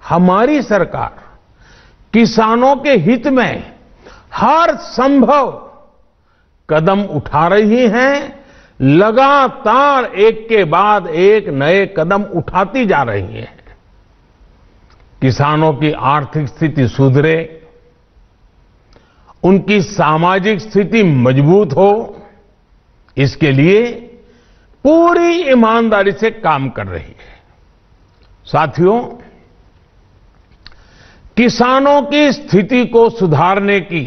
हमारी सरकार किसानों के हित में हर संभव कदम उठा रही है, लगातार एक के बाद एक नए कदम उठाती जा रही है। किसानों की आर्थिक स्थिति सुधरे, उनकी सामाजिक स्थिति मजबूत हो, इसके लिए पूरी ईमानदारी से काम कर रही है। साथियों, किसानों की स्थिति को सुधारने की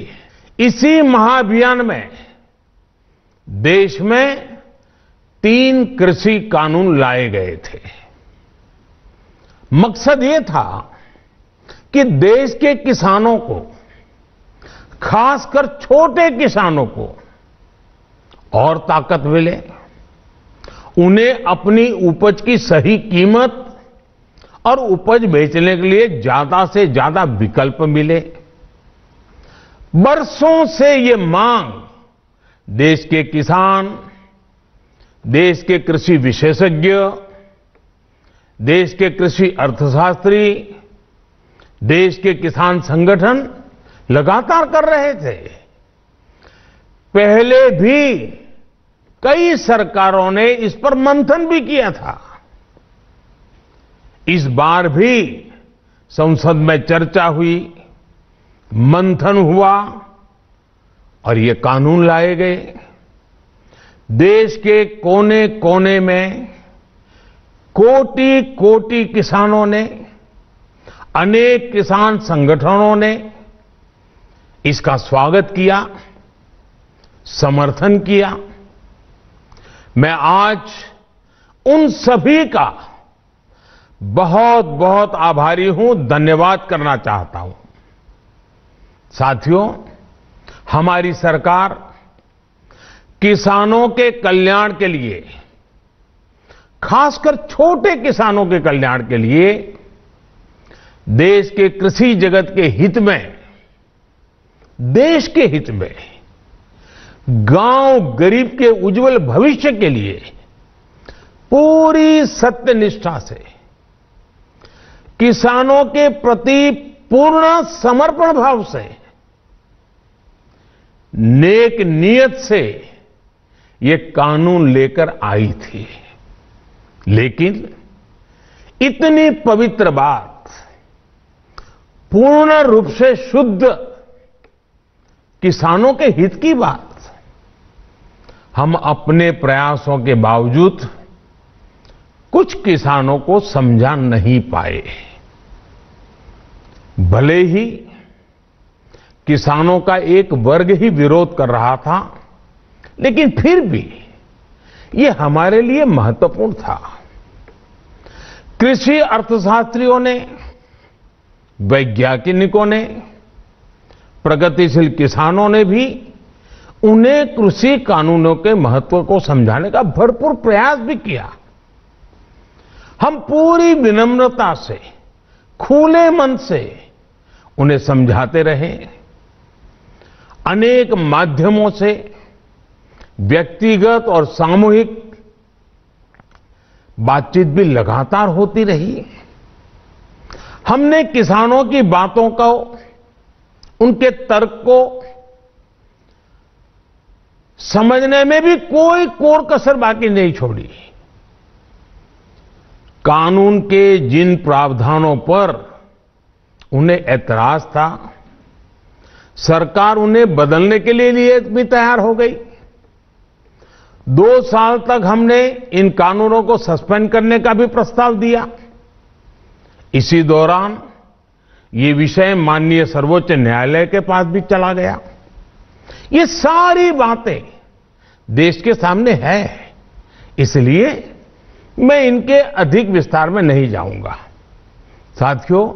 इसी महाअभियान में देश में 3 कृषि कानून लाए गए थे। मकसद ये था कि देश के किसानों को, खासकर छोटे किसानों को और ताकत मिले, उन्हें अपनी उपज की सही कीमत और उपज बेचने के लिए ज्यादा से ज्यादा विकल्प मिले। बरसों से ये मांग देश के किसान, देश के कृषि विशेषज्ञ, देश के कृषि अर्थशास्त्री, देश के किसान संगठन लगातार कर रहे थे। पहले भी कई सरकारों ने इस पर मंथन भी किया था। इस बार भी संसद में चर्चा हुई, मंथन हुआ और ये कानून लाए गए। देश के कोने कोने में कोटि कोटि किसानों ने, अनेक किसान संगठनों ने इसका स्वागत किया, समर्थन किया। मैं आज उन सभी का बहुत बहुत आभारी हूं, धन्यवाद करना चाहता हूं। साथियों, हमारी सरकार किसानों के कल्याण के लिए, खासकर छोटे किसानों के कल्याण के लिए, देश के कृषि जगत के हित में, देश के हित में, गांव गरीब के उज्जवल भविष्य के लिए पूरी सत्यनिष्ठा से, किसानों के प्रति पूर्ण समर्पण भाव से, नेक नियत से ये कानून लेकर आई थी। लेकिन इतनी पवित्र बात, पूर्ण रूप से शुद्ध किसानों के हित की बात, हम अपने प्रयासों के बावजूद कुछ किसानों को समझा नहीं पाए। भले ही किसानों का एक वर्ग ही विरोध कर रहा था, लेकिन फिर भी ये हमारे लिए महत्वपूर्ण था। कृषि अर्थशास्त्रियों ने, वैज्ञानिकों ने, प्रगतिशील किसानों ने भी उन्हें कृषि कानूनों के महत्व को समझाने का भरपूर प्रयास भी किया। हम पूरी विनम्रता से, खुले मन से उन्हें समझाते रहे। अनेक माध्यमों से व्यक्तिगत और सामूहिक बातचीत भी लगातार होती रही। हमने किसानों की बातों को, उनके तर्क को समझने में भी कोई कोर कसर बाकी नहीं छोड़ी। कानून के जिन प्रावधानों पर उन्हें ऐतराज था, सरकार उन्हें बदलने के लिए भी तैयार हो गई। 2 साल तक हमने इन कानूनों को सस्पेंड करने का भी प्रस्ताव दिया। इसी दौरान ये विषय माननीय सर्वोच्च न्यायालय के पास भी चला गया। ये सारी बातें देश के सामने है, इसलिए मैं इनके अधिक विस्तार में नहीं जाऊंगा। साथियों,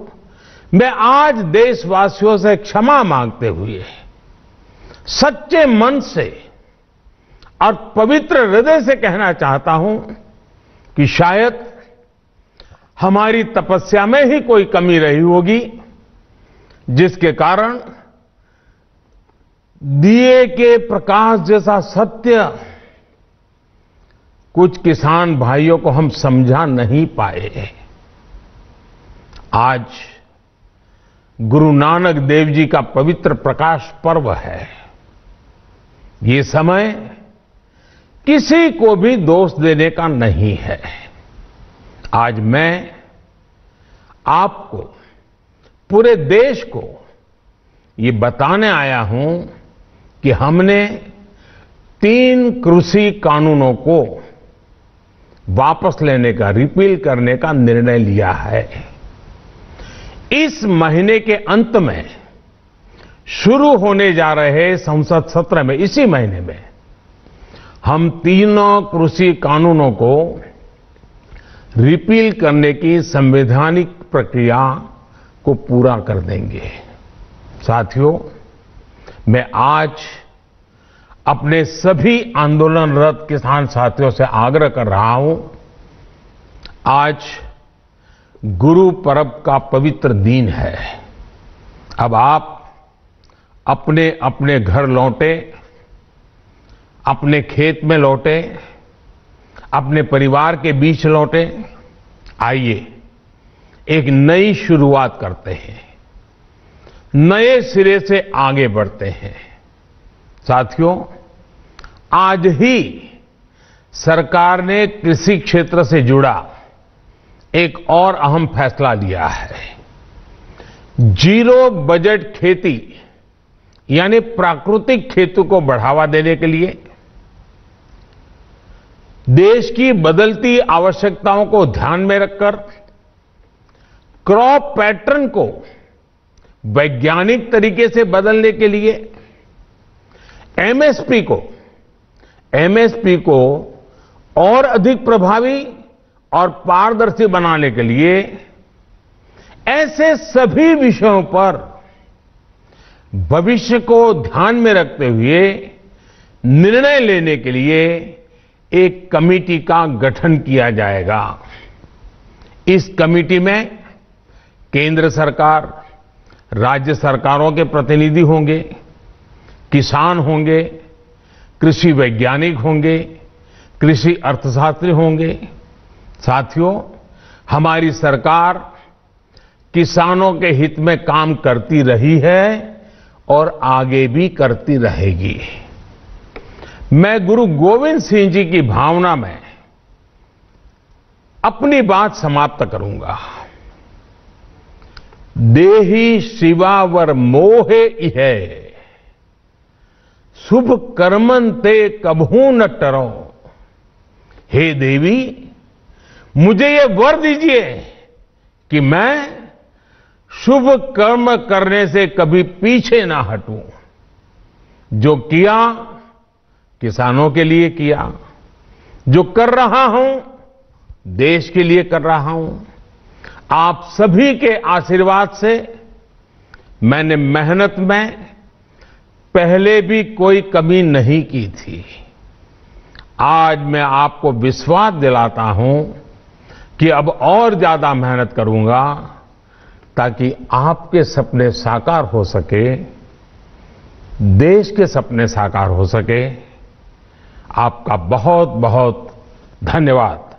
मैं आज देशवासियों से क्षमा मांगते हुए सच्चे मन से और पवित्र हृदय से कहना चाहता हूं कि शायद हमारी तपस्या में ही कोई कमी रही होगी, जिसके कारण दिए के प्रकाश जैसा सत्य कुछ किसान भाइयों को हम समझा नहीं पाए। आज गुरु नानक देव जी का पवित्र प्रकाश पर्व है। ये समय किसी को भी दोष देने का नहीं है। आज मैं आपको, पूरे देश को ये बताने आया हूं कि हमने 3 कृषि कानूनों को वापस लेने का, रिपील करने का निर्णय लिया है। इस महीने के अंत में शुरू होने जा रहे संसद सत्र में, इसी महीने में हम 3 कृषि कानूनों को रिपील करने की संवैधानिक प्रक्रिया को पूरा कर देंगे। साथियों, मैं आज अपने सभी आंदोलनरत किसान साथियों से आग्रह कर रहा हूं, आज गुरु पर्व का पवित्र दिन है। अब आप अपने अपने घर लौटे, अपने खेत में लौटे, अपने परिवार के बीच लौटे। आइए एक नई शुरुआत करते हैं, नए सिरे से आगे बढ़ते हैं। साथियों, आज ही सरकार ने कृषि क्षेत्र से जुड़ा एक और अहम फैसला लिया है। जीरो बजट खेती यानी प्राकृतिक खेती को बढ़ावा देने के लिए, देश की बदलती आवश्यकताओं को ध्यान में रखकर क्रॉप पैटर्न को वैज्ञानिक तरीके से बदलने के लिए एमएसपी को और अधिक प्रभावी और पारदर्शी बनाने के लिए ऐसे सभी विषयों पर भविष्य को ध्यान में रखते हुए निर्णय लेने के लिए एक कमेटी का गठन किया जाएगा। इस कमेटी में केंद्र सरकार, राज्य सरकारों के प्रतिनिधि होंगे, किसान होंगे, कृषि वैज्ञानिक होंगे, कृषि अर्थशास्त्री होंगे। साथियों, हमारी सरकार किसानों के हित में काम करती रही है और आगे भी करती रहेगी। मैं गुरु गोविंद सिंह जी की भावना में अपनी बात समाप्त करूंगा। देहि शिवावर मोहे इहे, शुभ कर्मन ते कबहू न टरो। हे देवी, मुझे ये वर दीजिए कि मैं शुभ कर्म करने से कभी पीछे ना हटूं। जो किया किसानों के लिए किया, जो कर रहा हूं देश के लिए कर रहा हूं। आप सभी के आशीर्वाद से मैंने मेहनत में पहले भी कोई कमी नहीं की थी। आज मैं आपको विश्वास दिलाता हूं कि अब और ज्यादा मेहनत करूंगा ताकि आपके सपने साकार हो सके, देश के सपने साकार हो सके। आपका बहुत बहुत धन्यवाद।